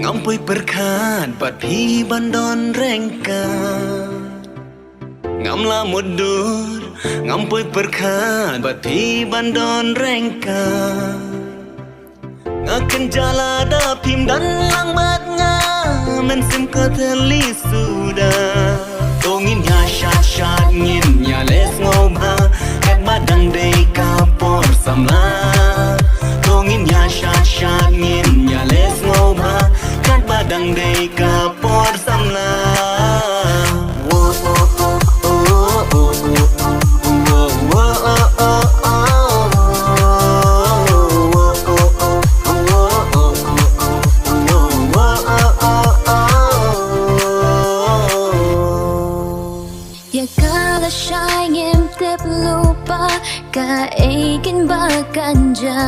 ngampui perkat bat pi bandon rengka ngamla mudur ngampui perkat bat pi bandon rengka ngaken jala da pim dan langmatnya mensim ka teli sudah tongin ya shat ngin ya les ngoma kat badang dei kapor samla tongin ya shat ngin ya les ngoma kat badang dei kapor samla ka aikin ba kanja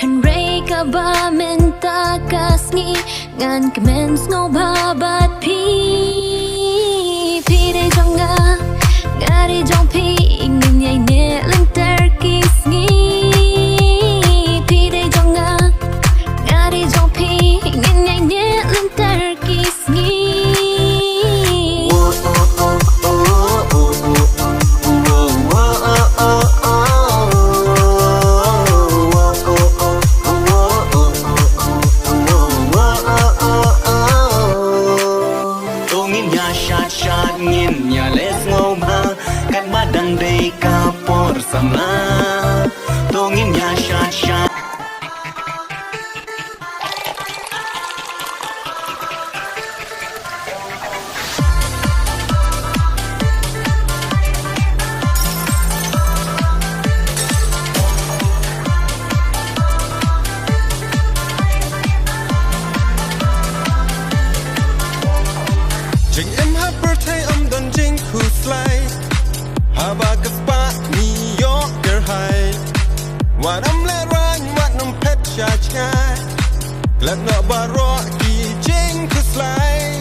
Henry ka ba menta kasngi ngan kemens no babat pi pi de jonga ngari jong pi ingin yai ne lenter kisngi pi de jonga ngari jong pi ingin yai ne lenter kisngi ngin ya les ngoma kat badang dei kapor sama tongin ya shat Jing em ha birthday don jing khu slide haba ka spa New York der high wat le rang wat pet cha cha glad no baro ki jing khu slide